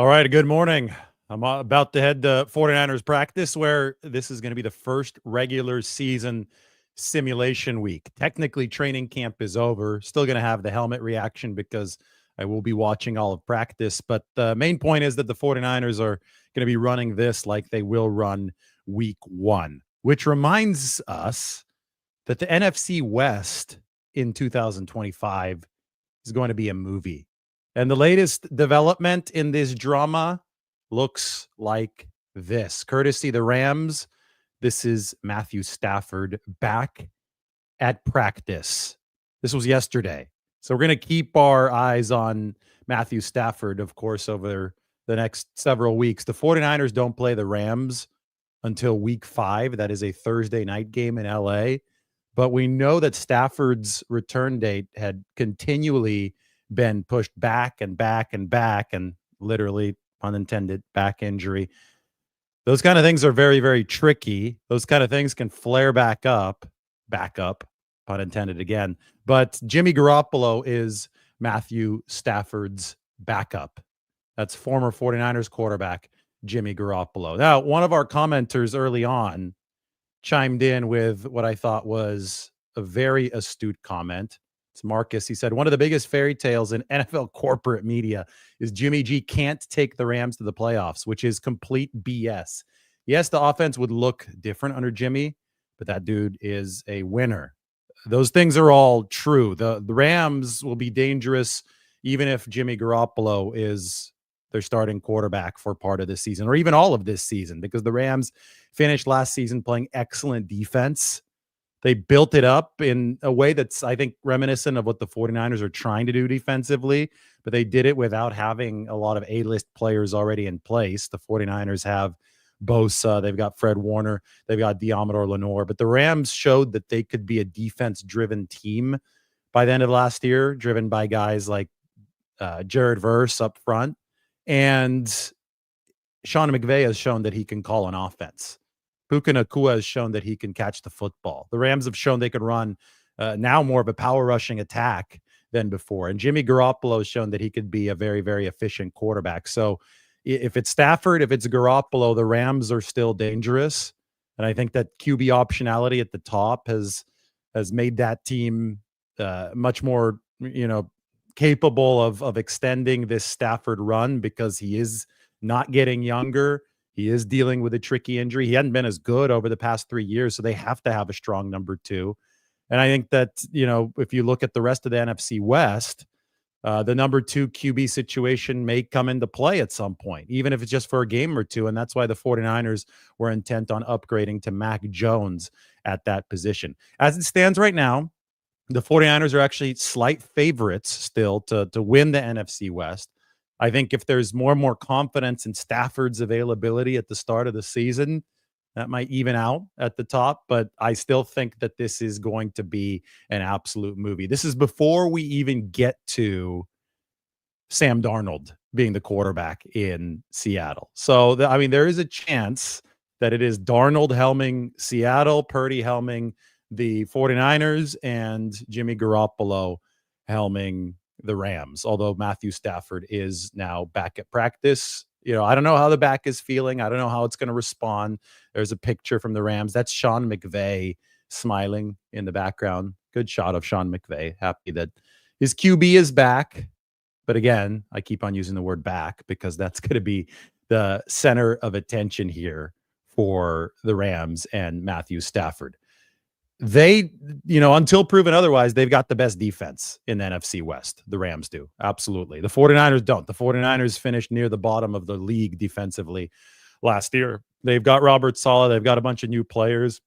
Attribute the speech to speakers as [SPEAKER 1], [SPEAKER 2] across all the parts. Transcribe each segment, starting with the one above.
[SPEAKER 1] All right, good morning. I'm about to head to 49ers practice where this is going to be the first regular season simulation week. Technically, training camp is over. Still going to have the helmet reaction because I will be watching all of practice. But the main point is that the 49ers are going to be running this like they will run week one, which reminds us that the NFC West in 2025 is going to be a movie. And the latest development in this drama looks like this. Courtesy the Rams, this is Matthew Stafford back at practice. This was yesterday. So we're going to keep our eyes on Matthew Stafford, of course, over the next several weeks. The 49ers don't play the Rams until week 5. That is a Thursday night game in LA. But we know that Stafford's return date had continually been pushed back and back and back, and literally, unintended, back injury. Those kind of things are very, very tricky. Those kind of things can flare back up, pun intended again. But Jimmy Garoppolo is Matthew Stafford's backup. That's former 49ers quarterback Jimmy Garoppolo. Now, one of our commenters early on chimed in with what I thought was a very astute comment. It's Marcus. He said, one of the biggest fairy tales in NFL corporate media is Jimmy G can't take the Rams to the playoffs, which is complete BS. Yes, the offense would look different under Jimmy, but that dude is a winner. Those things are all true. The Rams will be dangerous even if Jimmy Garoppolo is their starting quarterback for part of this season or even all of this season, because the Rams finished last season playing excellent defense. They built it up in a way that's, I think, reminiscent of what the 49ers are trying to do defensively, but they did it without having a lot of A-list players already in place. The 49ers have Bosa, they've got Fred Warner, they've got Diamador Lenore, but the Rams showed that they could be a defense-driven team by the end of last year, driven by guys like Jared Verse up front. And Sean McVay has shown that he can call an offense. Puka Nacua has shown that he can catch the football. The Rams have shown they can run now more of a power rushing attack than before. And Jimmy Garoppolo has shown that he could be a very, very efficient quarterback. So if it's Stafford, if it's Garoppolo, the Rams are still dangerous. And I think that QB optionality at the top has made that team much more, capable of extending this Stafford run, because he is not getting younger. He is dealing with a tricky injury. He hadn't been as good over the past 3 years, so they have to have a strong number 2. And I think that, if you look at the rest of the NFC West, the number 2 QB situation may come into play at some point, even if it's just for a game or two. And that's why the 49ers were intent on upgrading to Mac Jones at that position. As it stands right now, the 49ers are actually slight favorites still to win the NFC West. I think if there's more and more confidence in Stafford's availability at the start of the season, that might even out at the top. But I still think that this is going to be an absolute movie. This is before we even get to Sam Darnold being the quarterback in Seattle. So, there is a chance that it is Darnold helming Seattle, Purdy helming the 49ers, and Jimmy Garoppolo helming the Rams, although Matthew Stafford is now back at practice. I don't know how the back is feeling. I don't know how it's going to respond. There's a picture from the Rams. That's Sean McVay smiling in the background. Good shot of Sean McVay. Happy that his QB is back. But again, I keep on using the word back because that's going to be the center of attention here for the Rams and Matthew Stafford. They, until proven otherwise, they've got the best defense in the NFC West. The Rams do. Absolutely. The 49ers don't. The 49ers finished near the bottom of the league defensively last year. They've got Robert Saleh. They've got a bunch of new players.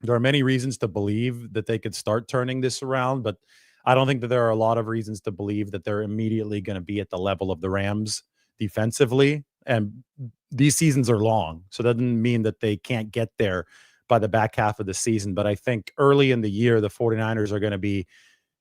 [SPEAKER 1] There are many reasons to believe that they could start turning this around, but I don't think that there are a lot of reasons to believe that they're immediately going to be at the level of the Rams defensively. And these seasons are long, so that doesn't mean that they can't get there by the back half of the season. But I think early in the year, the 49ers are going to be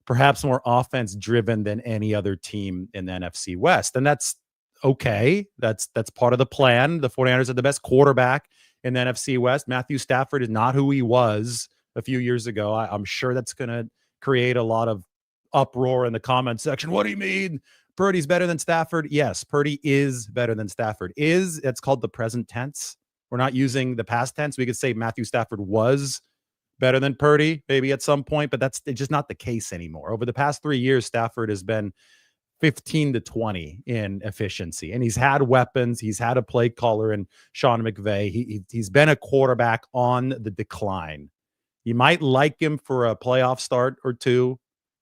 [SPEAKER 1] perhaps more offense driven than any other team in the NFC West. And that's okay. That's part of the plan. The 49ers are the best quarterback in the NFC West. Matthew Stafford is not who he was a few years ago. I'm sure that's going to create a lot of uproar in the comment section. What do you mean? Purdy's better than Stafford? Yes, Purdy is better than Stafford. It's called the present tense. We're not using the past tense. We could say Matthew Stafford was better than Purdy maybe at some point, but that's just not the case anymore. Over the past 3 years, Stafford has been 15 to 20 in efficiency, and he's had weapons. He's had a play caller in Sean McVay. He's been a quarterback on the decline. You might like him for a playoff start or two,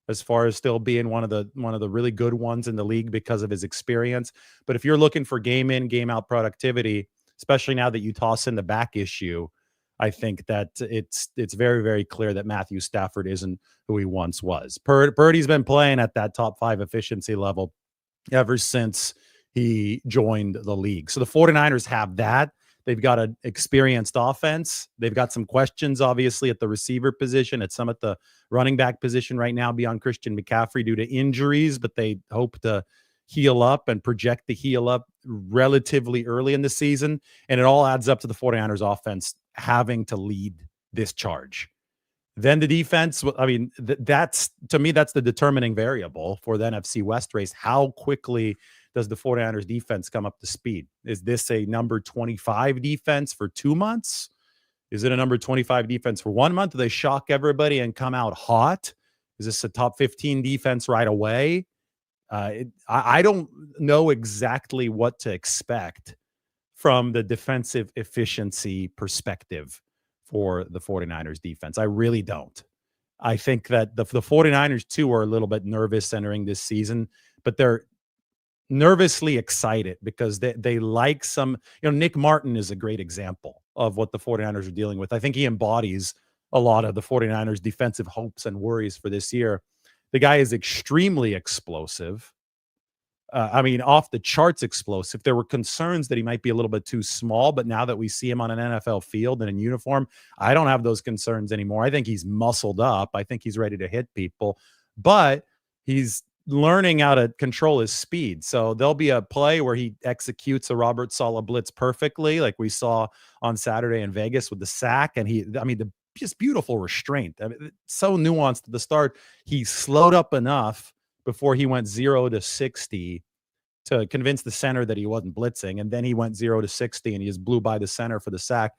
[SPEAKER 1] as far as still being one of the really good ones in the league because of his experience. But if you're looking for game in, game out productivity, especially now that you toss in the back issue, I think that it's very, very clear that Matthew Stafford isn't who he once was. Purdy's been playing at that top 5 efficiency level ever since he joined the league. So the 49ers have that. They've got an experienced offense. They've got some questions, obviously, at the receiver position, at the running back position right now beyond Christian McCaffrey due to injuries, but they hope to heal up and project to heal up relatively early in the season. And it all adds up to the 49ers offense having to lead this charge. Then the defense, I mean, that's, to me, that's the determining variable for the NFC West race. How quickly does the 49ers defense come up to speed? Is this a number 25 defense for 2 months? Is it a number 25 defense for 1 month? Do they shock everybody and come out hot? Is this a top 15 defense right away? I don't know exactly what to expect from the defensive efficiency perspective for the 49ers defense. I really don't. I think that the 49ers, too, are a little bit nervous entering this season, but they're nervously excited because they like some, Nick Martin is a great example of what the 49ers are dealing with. I think he embodies a lot of the 49ers defensive hopes and worries for this year. The guy is extremely explosive. Off the charts explosive. There were concerns that he might be a little bit too small, but now that we see him on an NFL field and in uniform, I don't have those concerns anymore. I think he's muscled up. I think he's ready to hit people, but he's learning how to control his speed. So there'll be a play where he executes a Robert Saleh blitz perfectly, like we saw on Saturday in Vegas with the sack. And the just beautiful restraint. So nuanced at the start. He slowed up enough before he went 0 to 60 to convince the center that he wasn't blitzing. And then he went 0 to 60 and he just blew by the center for the sack.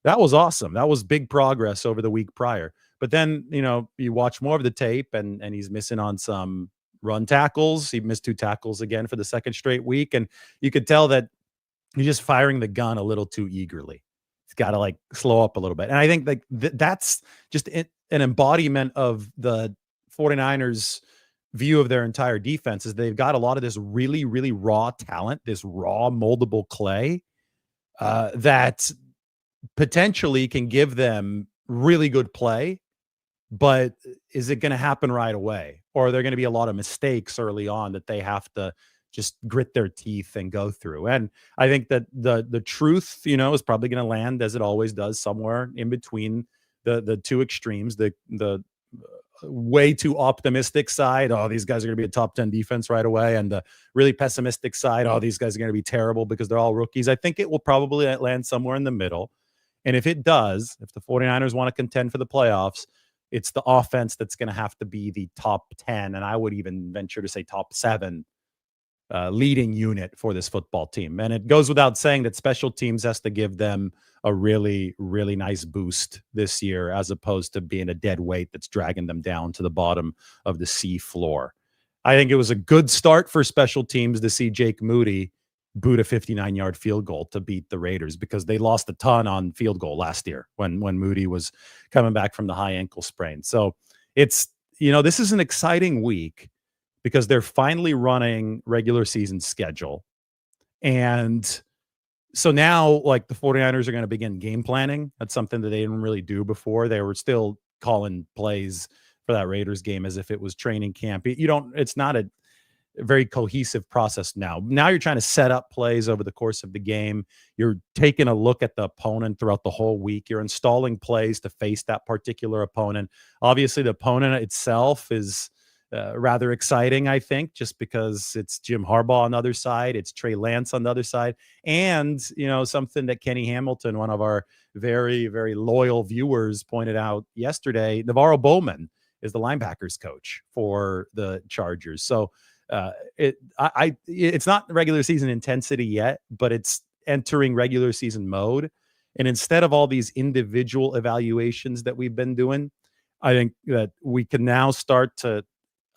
[SPEAKER 1] That was awesome. That was big progress over the week prior. But then, you watch more of the tape and he's missing on some run tackles. He missed 2 tackles again for the second straight week. And you could tell that he's just firing the gun a little too eagerly. He's got to slow up a little bit. And I think that's just an embodiment of the 49ers view of their entire defense. Is they've got a lot of this really, really raw talent, this raw moldable clay that potentially can give them really good play, but is it going to happen right away? Or are there going to be a lot of mistakes early on that they have to just grit their teeth and go through? And I think that the truth, is probably going to land, as it always does, somewhere in between the two extremes, the way too optimistic side, oh, these guys are going to be a top 10 defense right away, and the really pessimistic side, oh, these guys are going to be terrible because they're all rookies. I think it will probably land somewhere in the middle. And if it does, if the 49ers want to contend for the playoffs, it's the offense that's going to have to be the top 10, and I would even venture to say top 7 leading unit for this football team. And it goes without saying that special teams has to give them a really, really nice boost this year, as opposed to being a dead weight that's dragging them down to the bottom of the sea floor. I think it was a good start for special teams to see Jake Moody boot a 59-yard field goal to beat the Raiders, because they lost a ton on field goal last year when Moody was coming back from the high ankle sprain. So it's, this is an exciting week because they're finally running regular season schedule. And so now, the 49ers are going to begin game planning. That's something that they didn't really do before. They were still calling plays for that Raiders game as if it was training camp. It's not a very cohesive process now. Now you're trying to set up plays over the course of the game. You're taking a look at the opponent throughout the whole week. You're installing plays to face that particular opponent. Obviously, the opponent itself is rather exciting, I think, just because it's Jim Harbaugh on the other side, it's Trey Lance on the other side, and something that Kenny Hamilton, one of our very, very loyal viewers, pointed out yesterday. Navarro Bowman is the linebackers coach for the Chargers. So It's not regular season intensity yet, but it's entering regular season mode. And instead of all these individual evaluations that we've been doing, I think that we can now start to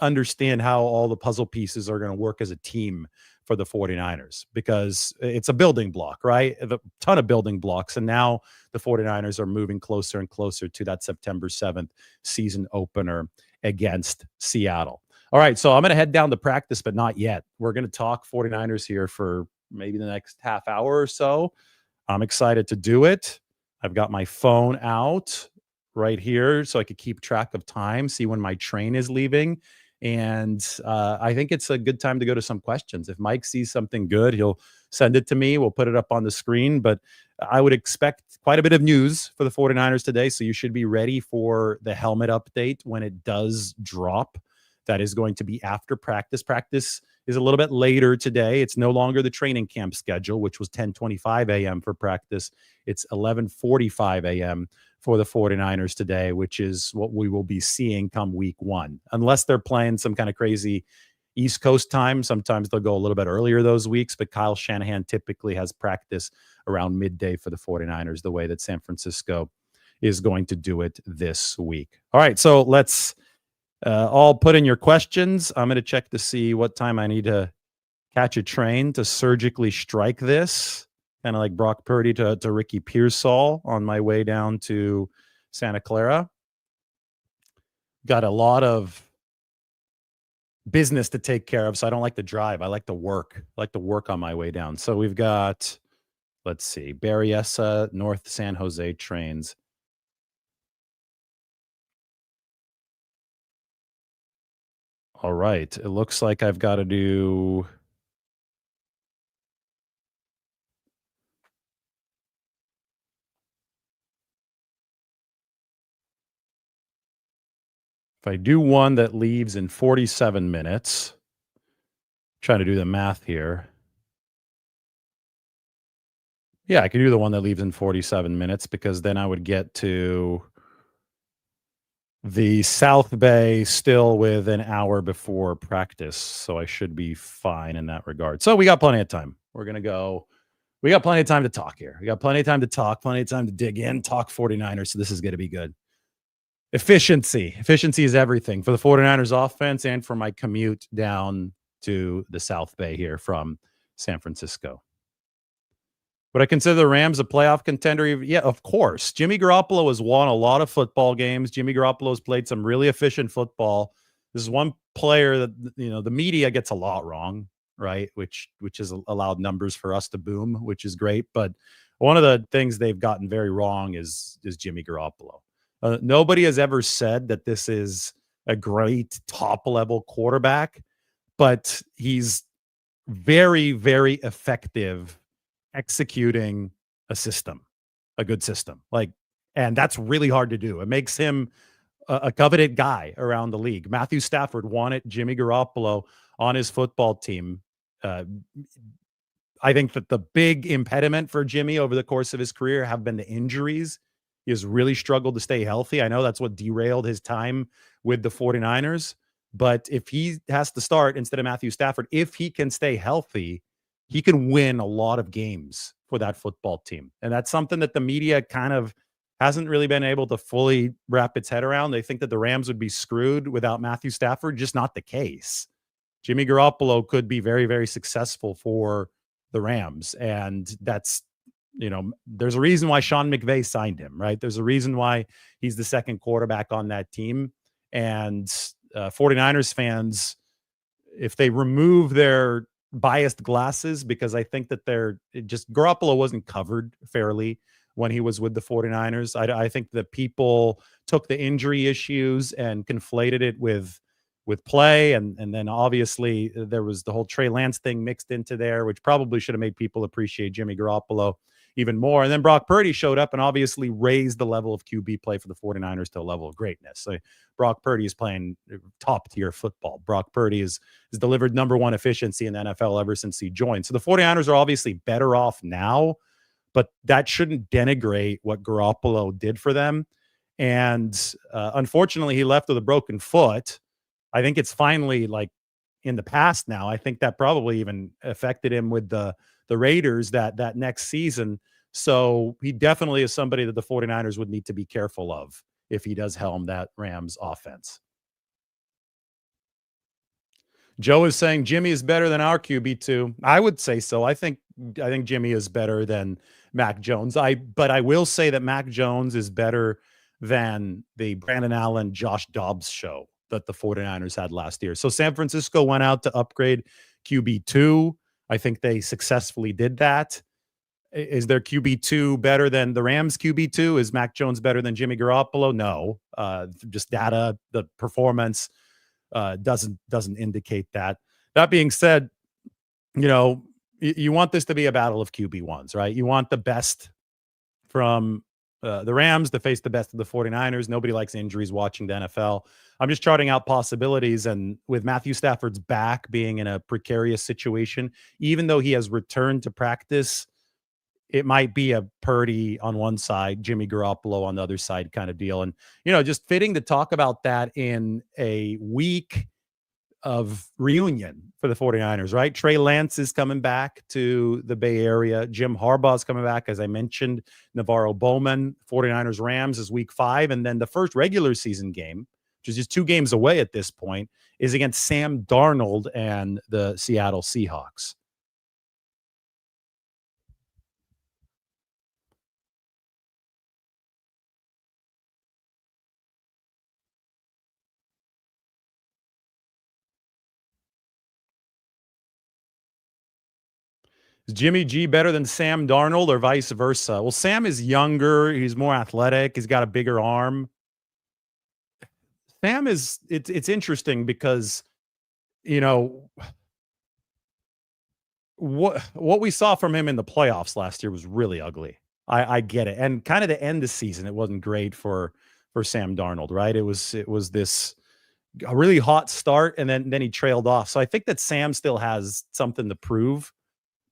[SPEAKER 1] understand how all the puzzle pieces are going to work as a team for the 49ers, because it's a building block, right? A ton of building blocks. And now the 49ers are moving closer and closer to that September 7th season opener against Seattle. All right, so I'm going to head down to practice, but not yet. We're going to talk 49ers here for maybe the next half hour or so. I'm excited to do it. I've got my phone out right here so I could keep track of time, see when my train is leaving. And I think it's a good time to go to some questions. If Mike sees something good, he'll send it to me. We'll put it up on the screen. But I would expect quite a bit of news for the 49ers today. So you should be ready for the helmet update when it does drop. That is going to be after practice. Practice is a little bit later today. It's no longer the training camp schedule, which was 10:25 a.m. for practice. It's 11:45 a.m. for the 49ers today, which is what we will be seeing come week one. Unless they're playing some kind of crazy East Coast time. Sometimes they'll go a little bit earlier those weeks, but Kyle Shanahan typically has practice around midday for the 49ers, the way that San Francisco is going to do it this week. All right, so let's all put in your questions. I'm going to check to see what time I need to catch a train to surgically strike this, kind of like Brock Purdy to Ricky Pearsall on my way down to Santa Clara. Got a lot of business to take care of, so I don't like to drive. I like to work. I like to work on my way down. So we've got, let's see, Berryessa, North San Jose trains. All right. It looks like I've got to do... If I do one that leaves in 47 minutes, trying to do the math here. Yeah, I could do the one that leaves in 47 minutes, because then I would get to the South Bay still with an hour before practice. So I should be fine in that regard. So we got plenty of time. We're going to go. We got plenty of time to talk here. We got plenty of time to talk, plenty of time to dig in, talk 49ers. So this is going to be good. Efficiency. Efficiency is everything for the 49ers offense and for my commute down to the South Bay here from San Francisco. Would I consider the Rams a playoff contender? Yeah, of course. Jimmy Garoppolo has won a lot of football games. Jimmy Garoppolo has played some really efficient football. This is one player that, you know, the media gets a lot wrong, right? Which has allowed numbers for us to boom, which is great. But one of the things they've gotten very wrong is Jimmy Garoppolo. Nobody has ever said that this is a great top-level quarterback, but he's very, very effective executing a system, a good system. And that's really hard to do. It makes him a coveted guy around the league. Matthew Stafford wanted Jimmy Garoppolo on his football team. I think that the big impediment for Jimmy over the course of his career have been the injuries. He has really struggled to stay healthy. I know that's what derailed his time with the 49ers. But if he has to start instead of Matthew Stafford, if he can stay healthy, he can win a lot of games for that football team. And that's something that the media kind of hasn't really been able to fully wrap its head around. They think that the Rams would be screwed without Matthew Stafford. Just not the case. Jimmy Garoppolo could be very, very successful for the Rams. And that's, you know, there's a reason why Sean McVay signed him, right? There's a reason why he's the second quarterback on that team. And 49ers fans, if they remove their biased glasses, because I think that Garoppolo wasn't covered fairly when he was with the 49ers. I think that people took the injury issues and conflated it with play. And then obviously there was the whole Trey Lance thing mixed into there, which probably should have made people appreciate Jimmy Garoppolo even more. And then Brock Purdy showed up and obviously raised the level of QB play for the 49ers to a level of greatness. So Brock Purdy is playing top tier football. Brock Purdy has delivered number one efficiency in the NFL ever since he joined. So the 49ers are obviously better off now, but that shouldn't denigrate what Garoppolo did for them. And unfortunately, he left with a broken foot. I think it's finally in the past now. I think that probably even affected him with the Raiders that next season. So he definitely is somebody that the 49ers would need to be careful of if he does helm that Rams offense. Joe is saying Jimmy is better than our QB2. I would say so. I think Jimmy is better than Mac Jones. But I will say that Mac Jones is better than the Brandon Allen, Josh Dobbs show that the 49ers had last year. So San Francisco went out to upgrade QB2. I think they successfully did that. Is their QB2 better than the Rams QB2? Is Mac Jones better than Jimmy Garoppolo? No. Just data, the performance doesn't indicate that. That being said, you know, you want this to be a battle of QB1s, right? You want the best from the Rams to face the best of the 49ers. Nobody likes injuries watching the NFL. I'm just charting out possibilities. And with Matthew Stafford's back being in a precarious situation, even though he has returned to practice, it might be a Purdy on one side, Jimmy Garoppolo on the other side kind of deal. And, just fitting to talk about that in a week of reunion for the 49ers, right? Trey Lance is coming back to the Bay Area. Jim Harbaugh is coming back, as I mentioned. Navarro Bowman, 49ers Rams is week 5. And then the first regular season game, which is just 2 games away at this point, is against Sam Darnold and the Seattle Seahawks. Is Jimmy G better than Sam Darnold or vice versa? Well, Sam is younger. He's more athletic. He's got a bigger arm. Sam is it's interesting because, you know, what we saw from him in the playoffs last year was really ugly. I get it. And kind of the end of the season, it wasn't great for Sam Darnold, right? It was this a really hot start and then he trailed off. So I think that Sam still has something to prove.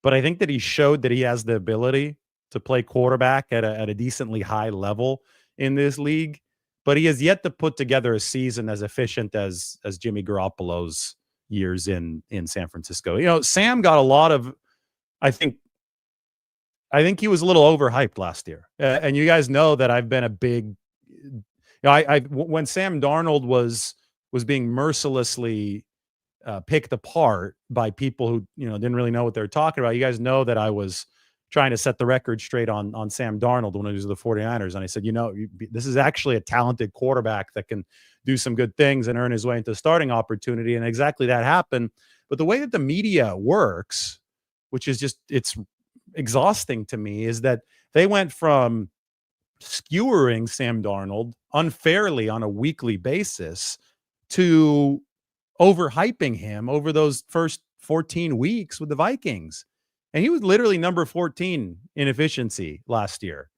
[SPEAKER 1] But I think that he showed that he has the ability to play quarterback at a decently high level in this league. But he has yet to put together a season as efficient as Jimmy Garoppolo's years in San Francisco. Sam got a lot of, I think he was a little overhyped last year. And you guys know that I've been a big, when Sam Darnold was being mercilessly picked apart by people who didn't really know what they were talking about. You guys know that I was trying to set the record straight on Sam Darnold when he was with the 49ers. And I said, this is actually a talented quarterback that can do some good things and earn his way into a starting opportunity. And exactly that happened. But the way that the media works, which is just, it's exhausting to me, is that they went from skewering Sam Darnold unfairly on a weekly basis to overhyping him over those first 14 weeks with the Vikings. And he was literally number 14 in efficiency last year.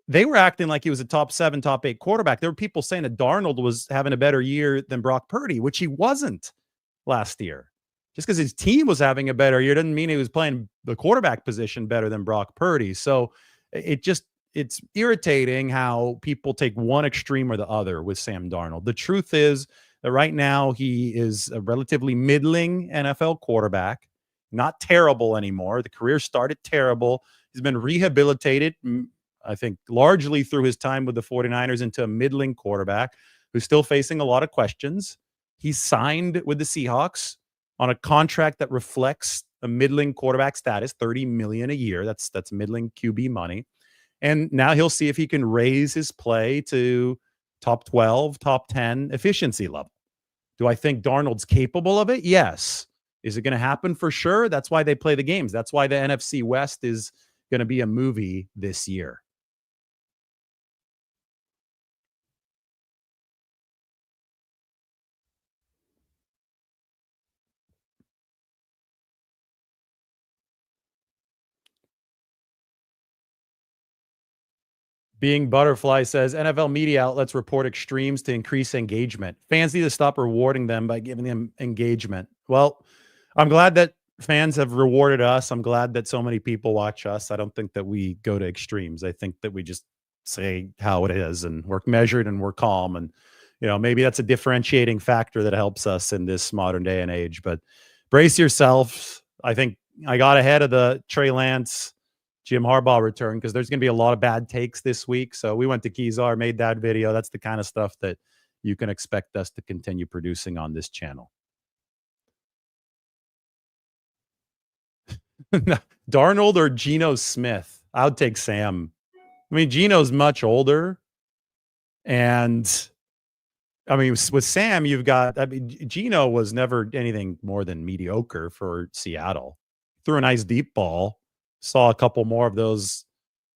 [SPEAKER 1] They were acting like he was a top 7, top 8 quarterback. There were people saying that Darnold was having a better year than Brock Purdy, which he wasn't last year. Just because his team was having a better year doesn't mean he was playing the quarterback position better than Brock Purdy. So it's irritating how people take one extreme or the other with Sam Darnold. The truth is that right now he is a relatively middling NFL quarterback, not terrible anymore. The career started terrible. He's been rehabilitated, I think, largely through his time with the 49ers into a middling quarterback who's still facing a lot of questions. He's signed with the Seahawks on a contract that reflects a middling quarterback status, $30 million a year. That's middling QB money. And now he'll see if he can raise his play to top 12, top 10 efficiency level. Do I think Darnold's capable of it? Yes. Is it going to happen? For sure. That's why they play the games. That's why the NFC West is going to be a movie this year. Being Butterfly says NFL media outlets report extremes to increase engagement. Fans need to stop rewarding them by giving them engagement. Well, I'm glad that fans have rewarded us. I'm glad that so many people watch us. I don't think that we go to extremes. I think that we just say how it is and we're measured and we're calm. And, maybe that's a differentiating factor that helps us in this modern day and age. But brace yourself. I think I got ahead of the Trey Lance, Jim Harbaugh return because there's going to be a lot of bad takes this week. So we went to Kezar, made that video. That's the kind of stuff that you can expect us to continue producing on this channel. Darnold or Geno Smith? I would take Sam. I mean, Geno's much older. And I mean, with Sam, Geno was never anything more than mediocre for Seattle. Threw a nice deep ball. Saw a couple more of those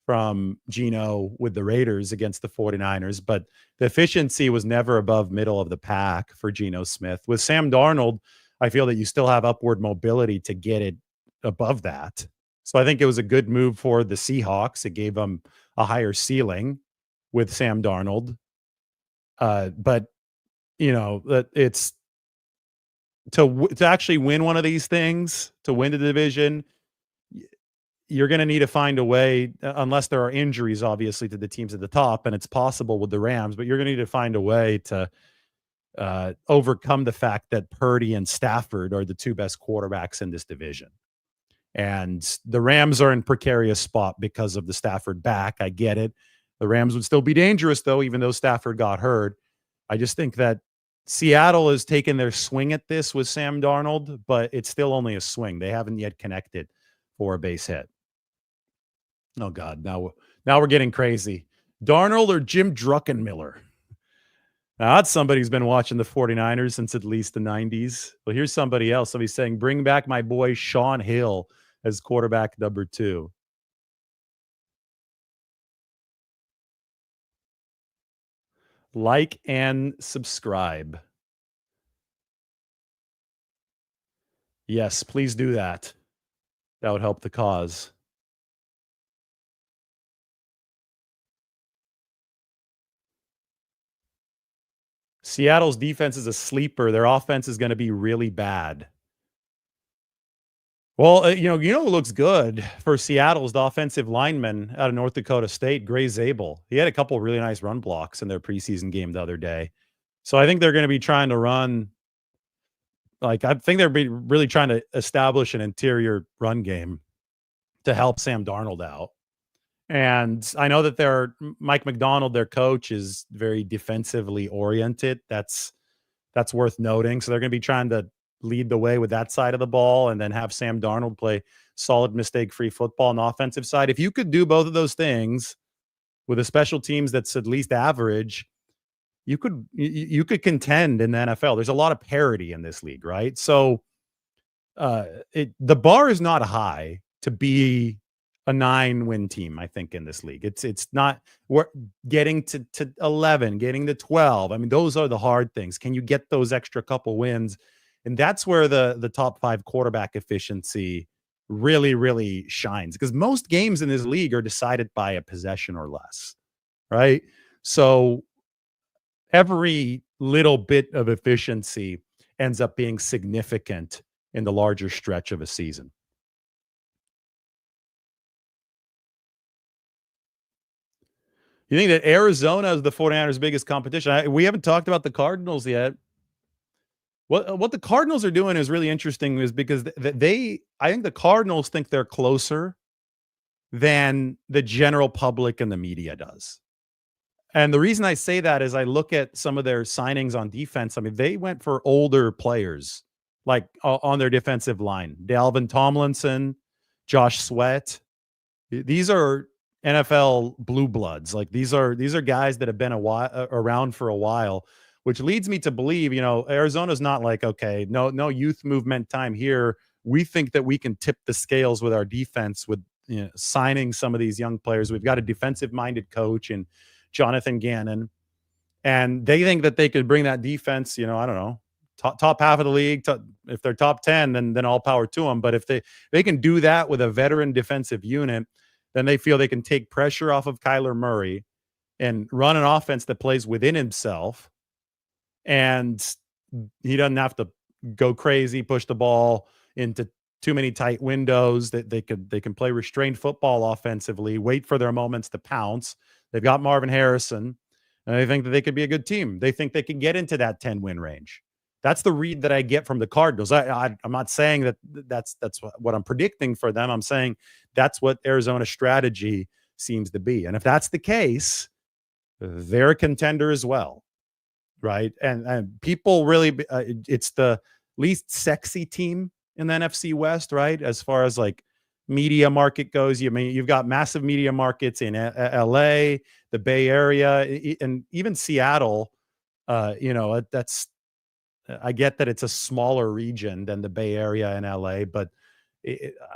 [SPEAKER 1] from Geno with the Raiders against the 49ers, but the efficiency was never above middle of the pack for Geno Smith. With Sam Darnold, I feel that you still have upward mobility to get it above that. So I think it was a good move for the Seahawks. It gave them a higher ceiling with Sam Darnold. But that it's to actually win one of these things, to win the division, you're going to need to find a way, unless there are injuries, obviously, to the teams at the top, and it's possible with the Rams, but you're going to need to find a way to overcome the fact that Purdy and Stafford are the two best quarterbacks in this division. And the Rams are in precarious spot because of the Stafford back. I get it. The Rams would still be dangerous, though, even though Stafford got hurt. I just think that Seattle has taken their swing at this with Sam Darnold, but it's still only a swing. They haven't yet connected for a base hit. Oh, God. Now we're getting crazy. Darnold or Jim Druckenmiller? Now, that's somebody who's been watching the 49ers since at least the 90s. Well, here's somebody else. Somebody's saying, bring back my boy Sean Hill as quarterback number 2. Like and subscribe. Yes, please do that. That would help the cause. Seattle's defense is a sleeper. Their offense is going to be really bad. Well, who looks good for Seattle's the offensive lineman out of North Dakota State, Gray Zabel. He had a couple of really nice run blocks in their preseason game the other day. So I think they're going to be trying to run. I think they're really trying to establish an interior run game to help Sam Darnold out. And I know that Mike McDonald, their coach, is very defensively oriented. That's worth noting. So they're going to be trying to lead the way with that side of the ball and then have Sam Darnold play solid mistake-free football on the offensive side. If you could do both of those things with a special teams that's at least average, you could contend in the NFL. There's a lot of parity in this league, right? So the bar is not high to be a 9-win team, I think, in this league. It's not, we're getting to 11, getting to 12. I mean, those are the hard things. Can you get those extra couple wins? And that's where the top 5 quarterback efficiency really, really shines, because most games in this league are decided by a possession or less, right? So every little bit of efficiency ends up being significant in the larger stretch of a season. You think that Arizona is the 49ers' biggest competition? We haven't talked about the Cardinals yet. What the Cardinals are doing is really interesting, is because I think the Cardinals think they're closer than the general public and the media does. And the reason I say that is I look at some of their signings on defense. I mean, they went for older players, like on their defensive line. Dalvin Tomlinson, Josh Sweat. These are NFL blue bloods. Like these are guys that have been around for a while, which leads me to believe, Arizona's not like, okay, no youth movement time here. We think that we can tip the scales with our defense with signing some of these young players. We've got a defensive-minded coach and Jonathan Gannon, and they think that they could bring that defense, I don't know, top half of the league. If they're top 10, then all power to them. But if they can do that with a veteran defensive unit, then they feel they can take pressure off of Kyler Murray and run an offense that plays within himself. And he doesn't have to go crazy, push the ball into too many tight windows. That they can play restrained football offensively, wait for their moments to pounce. They've got Marvin Harrison. And they think that they could be a good team. They think they can get into that 10-win range. That's the read that I get from the Cardinals. I'm not saying that that's what I'm predicting for them. I'm saying that's what Arizona's strategy seems to be. And if that's the case, they're a contender as well, right? And people really, it's the least sexy team in the NFC West, right? As far as like media market goes, you've got massive media markets in LA, the Bay Area, and even Seattle. That's I get that it's a smaller region than the Bay Area and LA, but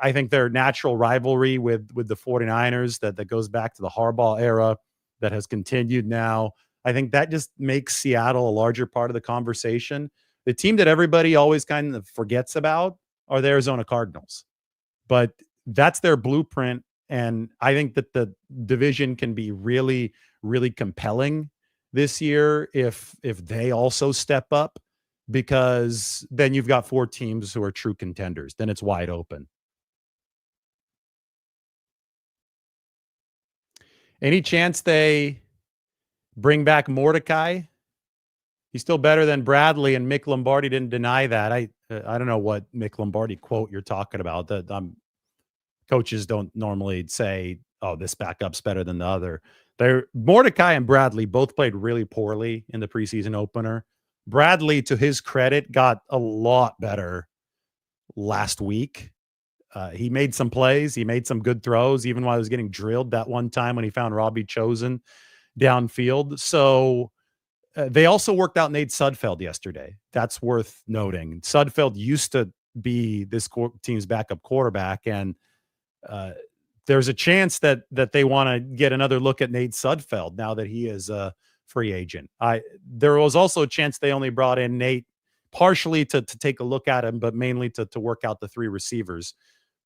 [SPEAKER 1] I think their natural rivalry with the 49ers that goes back to the Harbaugh era that has continued now. I think that just makes Seattle a larger part of the conversation. The team that everybody always kind of forgets about are the Arizona Cardinals, but that's their blueprint. And I think that the division can be really, really compelling this year if they also step up, because then you've got four teams who are true contenders. Then it's wide open. Any chance they bring back Mordecai? He's still better than Bradley, and Mick Lombardi didn't deny that. I don't know what Mick Lombardi quote you're talking about. That coaches don't normally say, "Oh, this backup's better than the other." Mordecai and Bradley both played really poorly in the preseason opener. Bradley, to his credit, got a lot better last week. He made some plays. He made some good throws, even while he was getting drilled that one time when he found Robbie Chosen downfield. So they also worked out Nate Sudfeld yesterday. That's worth noting. Sudfeld used to be this team's backup quarterback, and there's a chance that they want to get another look at Nate Sudfeld now that he is a free agent. There was also a chance they only brought in Nate partially to take a look at him, but mainly to work out the three receivers,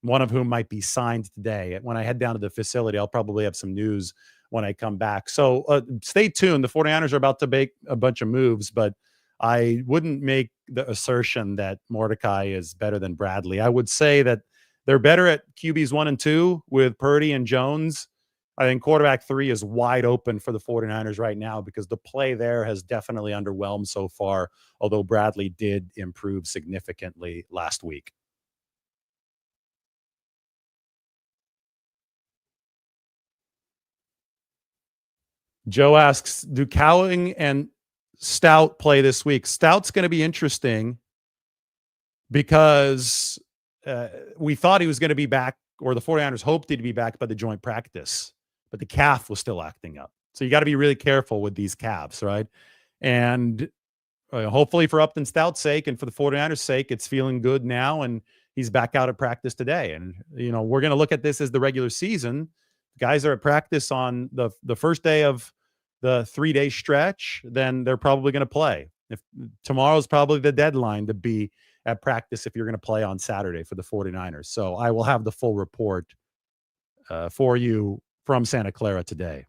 [SPEAKER 1] one of whom might be signed today. When I head down to the facility, I'll probably have some news when I come back. So stay tuned. The 49ers are about to make a bunch of moves, but I wouldn't make the assertion that Mordecai is better than Bradley. I would say that they're better at QBs 1 and 2 with Purdy and Jones. I think quarterback 3 is wide open for the 49ers right now because the play there has definitely underwhelmed so far, although Bradley did improve significantly last week. Joe asks, do Cowing and Stout play this week? Stout's going to be interesting because we thought he was going to be back, or the 49ers hoped he'd be back by the joint practice, but the calf was still acting up. So you got to be really careful with these calves, right? And hopefully for Upton Stout's sake and for the 49ers' sake, it's feeling good now, and he's back out at practice today. And, we're going to look at this as the regular season. Guys are at practice on the first day of the 3-day stretch, then they're probably going to play. If tomorrow's probably the deadline to be at practice if you're going to play on Saturday for the 49ers. So I will have the full report for you from Santa Clara today.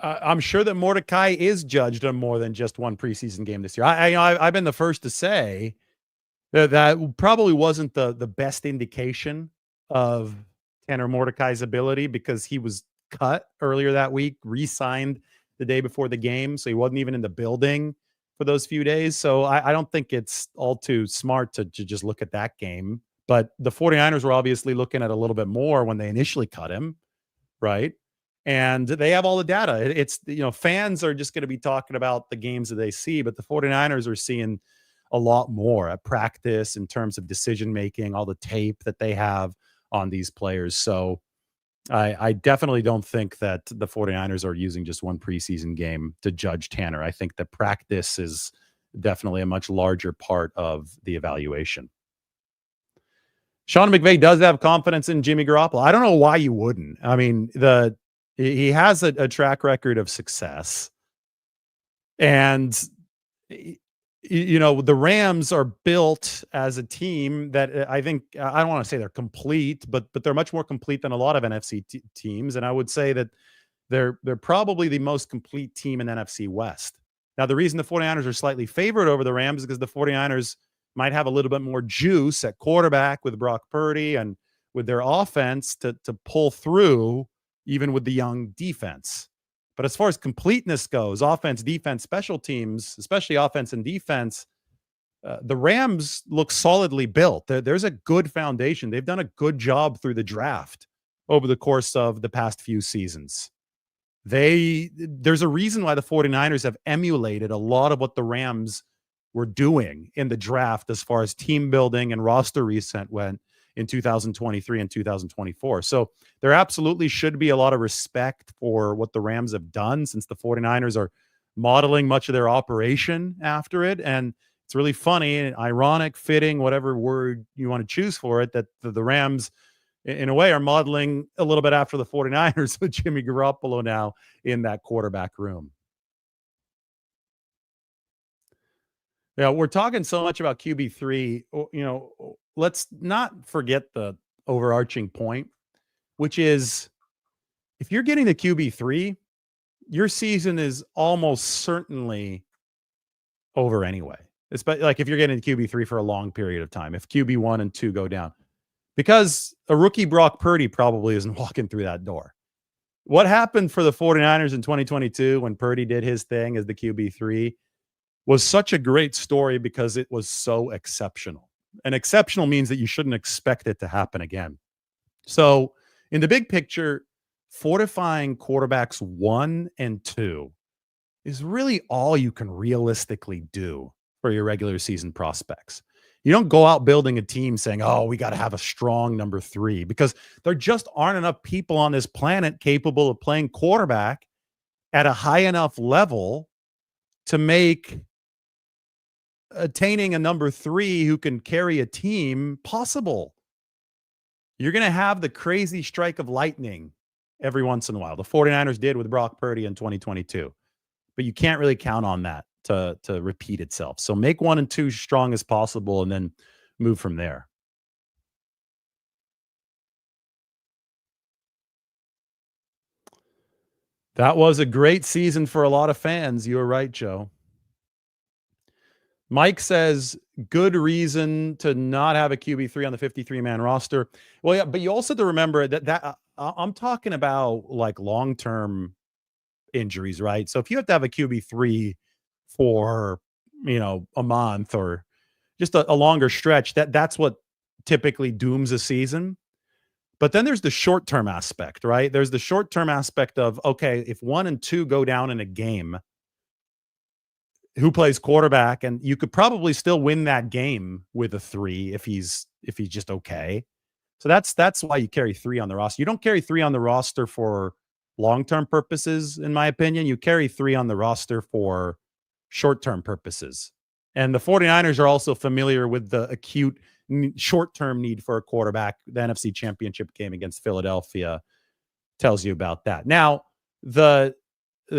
[SPEAKER 1] I'm sure that Mordecai is judged on more than just one preseason game this year. I've been the first to say that probably wasn't the best indication of Tanner Mordecai's ability, because he was cut earlier that week, re-signed the day before the game, so he wasn't even in the building for those few days. So I don't think it's all too smart to just look at that game. But the 49ers were obviously looking at a little bit more when they initially cut him, right? And they have all the data. It's, fans are just going to be talking about the games that they see, but the 49ers are seeing a lot more at practice in terms of decision making, all the tape that they have on these players. So I definitely don't think that the 49ers are using just one preseason game to judge Tanner. I think that practice is definitely a much larger part of the evaluation. Sean McVay does have confidence in Jimmy Garoppolo. I don't know why you wouldn't. I mean, he has a track record of success, and the Rams are built as a team that I think, I don't want to say they're complete, but they're much more complete than a lot of NFC teams. And I would say that they're probably the most complete team in NFC West. Now, the reason the 49ers are slightly favored over the Rams is because the 49ers might have a little bit more juice at quarterback with Brock Purdy and with their offense to pull through, even with the young defense. But as far as completeness goes, offense, defense, special teams, especially offense and defense, the Rams look solidly built. There's a good foundation. They've done a good job through the draft over the course of the past few seasons. There's a reason why the 49ers have emulated a lot of what the Rams were doing in the draft as far as team building and roster reset went in 2023 and 2024. So there absolutely should be a lot of respect for what the Rams have done, since the 49ers are modeling much of their operation after it. And it's really funny and ironic, fitting, whatever word you want to choose for it, that the Rams, in a way, are modeling a little bit after the 49ers with Jimmy Garoppolo now in that quarterback room. Yeah, we're talking so much about QB3. Let's not forget the overarching point, which is if you're getting the QB3, your season is almost certainly over anyway. It's like if you're getting QB3 for a long period of time, if QB1 and 2 go down, because a rookie Brock Purdy probably isn't walking through that door. What happened for the 49ers in 2022 when Purdy did his thing as the QB3 was such a great story because it was so exceptional. And exceptional means that you shouldn't expect it to happen again. So in the big picture, fortifying quarterbacks 1 and 2 is really all you can realistically do for your regular season prospects. You don't go out building a team saying, oh, we got to have a strong number 3, because there just aren't enough people on this planet capable of playing quarterback at a high enough level to make attaining a number 3 who can carry a team possible. You're going to have the crazy strike of lightning every once in a while. The 49ers did with Brock Purdy in 2022, but you can't really count on that to repeat itself. So make 1 and 2 strong as possible and then move from there. That was a great season for a lot of fans. You were right, Joe. Mike says, good reason to not have a QB3 on the 53-man roster. Well, yeah, but you also have to remember that I'm talking about like long-term injuries, right? So if you have to have a QB3 for, a month or just a longer stretch, that's what typically dooms a season. But then there's the short-term aspect, right? There's the short-term aspect of, okay, if 1 and 2 go down in a game, who plays quarterback? And you could probably still win that game with a 3 if he's just okay. So that's why you carry 3 on the roster. You don't carry 3 on the roster for long-term purposes, in my opinion. You carry 3 on the roster for short-term purposes. And the 49ers are also familiar with the acute short-term need for a quarterback. The NFC Championship game against Philadelphia tells you about that. Now, the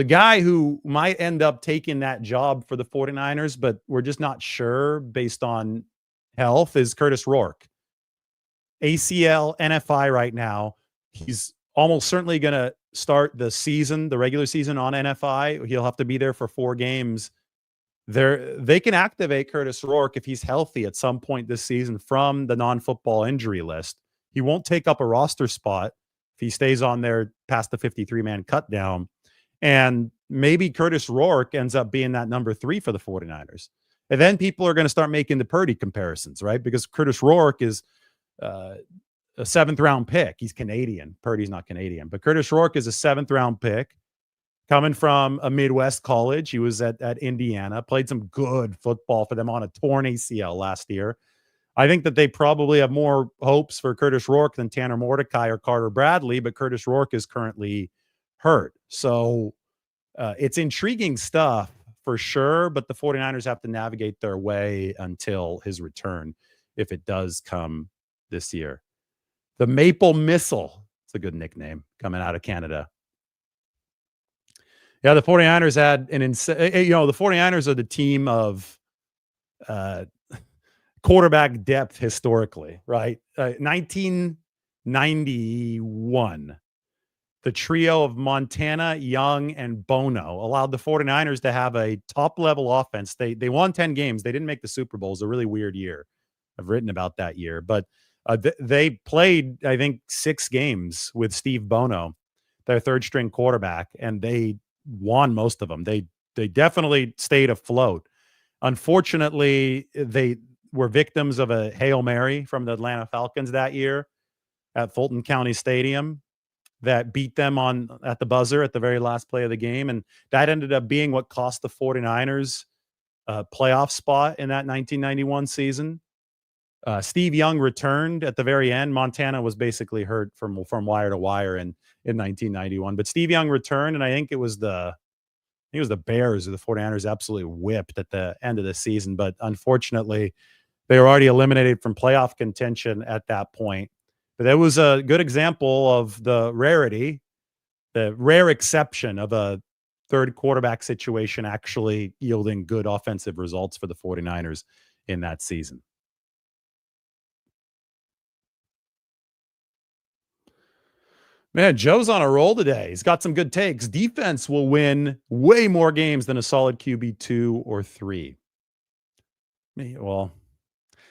[SPEAKER 1] guy who might end up taking that job for the 49ers, but we're just not sure based on health, is Curtis Rourke. ACL, NFI right now. He's almost certainly going to start the regular season on NFI. He'll have to be there for 4 games. They can activate Curtis Rourke if he's healthy at some point this season from the non-football injury list. He won't take up a roster spot if he stays on there past the 53-man cut down. And maybe Curtis Rourke ends up being that number 3 for the 49ers. And then people are going to start making the Purdy comparisons, right? Because Curtis Rourke is a 7th-round pick. He's Canadian. Purdy's not Canadian. But Curtis Rourke is a 7th-round pick coming from a Midwest college. He was at Indiana, played some good football for them on a torn ACL last year. I think that they probably have more hopes for Curtis Rourke than Tanner Mordecai or Carter Bradley, but Curtis Rourke is currently hurt. So it's intriguing stuff for sure, but the 49ers have to navigate their way until his return, if it does come this year. The Maple Missile. It's a good nickname coming out of Canada. Yeah, the 49ers had an insane, the 49ers are the team of quarterback depth historically, right? 1991. The trio of Montana, Young, and Bono allowed the 49ers to have a top-level offense. They won 10 games. They didn't make the Super Bowl. It was a really weird year. I've written about that year. But they played, I think, 6 games with Steve Bono, their third-string quarterback, and they won most of them. They definitely stayed afloat. Unfortunately, they were victims of a Hail Mary from the Atlanta Falcons that year at Fulton County Stadium that beat them on at the buzzer at the very last play of the game. And that ended up being what cost the 49ers a playoff spot in that 1991 season. Steve Young returned at the very end. Montana was basically hurt from wire to wire in 1991. But Steve Young returned, and I think it was the Bears or the 49ers absolutely whipped at the end of the season. But unfortunately, they were already eliminated from playoff contention at that point. But that was a good example of the rare exception of a third quarterback situation actually yielding good offensive results for the 49ers in that season. Man, Joe's on a roll today. He's got some good takes. Defense will win way more games than a solid QB 2 or 3. Well,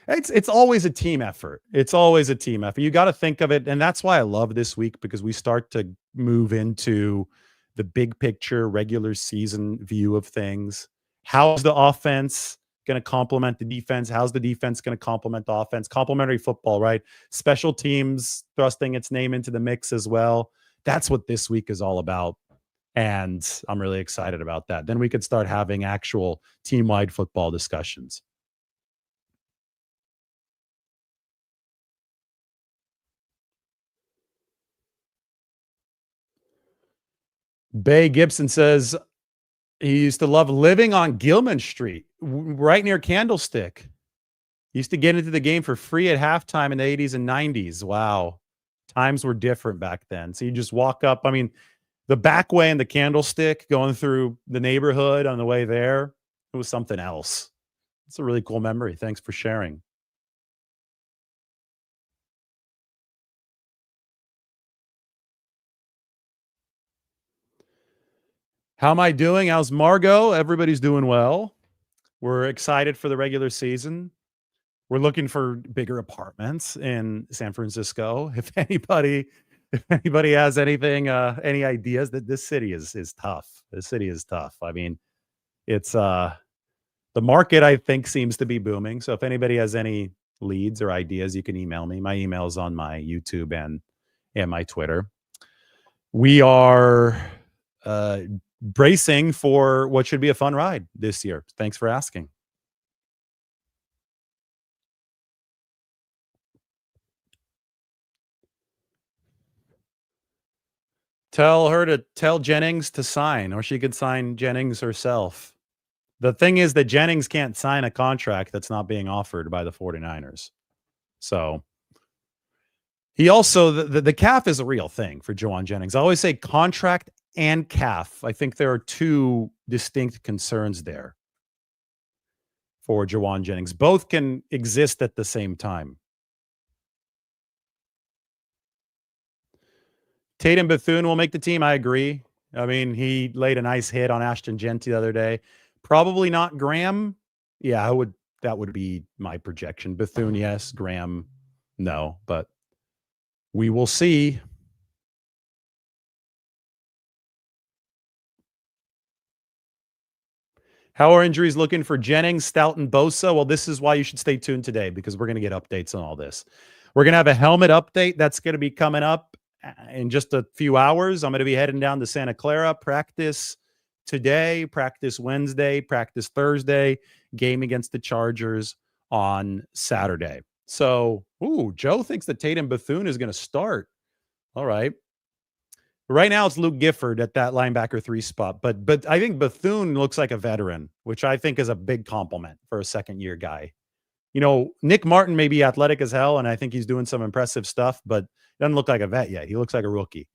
[SPEAKER 1] it's always a team effort. It's always a team effort. You got to think of it. And that's why I love this week, because we start to move into the big picture, regular season view of things. How's the offense going to complement the defense? How's the defense going to complement the offense? Complementary football, right? Special teams thrusting its name into the mix as well. That's what this week is all about. And I'm really excited about that. Then we could start having actual team-wide football discussions. Bay Gibson says he used to love living on Gilman Street, right near Candlestick. He used to get into the game for free at halftime in the 80s and 90s. Wow. Times were different back then. So you just walk up. I mean, the back way in the Candlestick going through the neighborhood on the way there, it was something else. It's a really cool memory. Thanks for sharing. How am I doing? How's Margot? Everybody's doing well. We're excited for the regular season. We're looking for bigger apartments in San Francisco. If anybody has anything, any ideas, that this city is tough. This city is tough. I mean, it's the market, I think, seems to be booming. So if anybody has any leads or ideas, you can email me. My email is on my YouTube and my Twitter. We are bracing for what should be a fun ride this year. Thanks for asking. Tell her to tell Jennings to sign, or she could sign Jennings herself. The thing is that Jennings can't sign a contract that's not being offered by the 49ers. So he also, the calf is a real thing for Juwan Jennings. I always say contract and calf. I think there are two distinct concerns there for Juwan Jennings. Both can exist at the same time. Tatum Bethune will make the team. I agree. I mean, he laid a nice hit on Ashton Genty the other day. Probably not Graham. Yeah, that would be my projection. Bethune, yes. Graham, no. But we will see. How are injuries looking for Jennings, Stout, and Bosa? Well, this is why you should stay tuned today, because we're going to get updates on all this. We're going to have a helmet update that's going to be coming up in just a few hours. I'm going to be heading down to Santa Clara, practice today, practice Wednesday, practice Thursday, game against the Chargers on Saturday. So, Joe thinks that Tatum Bethune is going to start. All right. Right now it's Luke Gifford at that linebacker 3 spot, but I think Bethune looks like a veteran, which I think is a big compliment for a second-year guy. You know, Nick Martin may be athletic as hell, and I think he's doing some impressive stuff, but doesn't look like a vet yet. He looks like a rookie.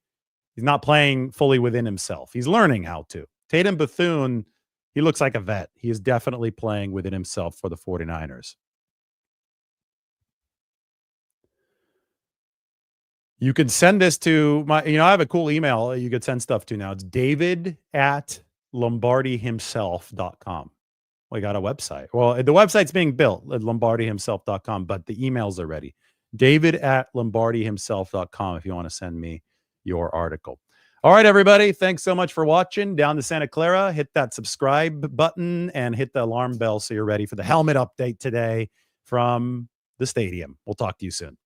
[SPEAKER 1] He's not playing fully within himself. He's learning how to. Tatum Bethune, he looks like a vet. He is definitely playing within himself for the 49ers. You can send this to my, I have a cool email you could send stuff to now. It's david@lombardihimself.com. We got a website. Well, the website's being built at lombardihimself.com, but the emails are ready. david@lombardihimself.com if you want to send me your article. All right, everybody. Thanks so much for watching. Down to Santa Clara, hit that subscribe button and hit the alarm bell so you're ready for the helmet update today from the stadium. We'll talk to you soon.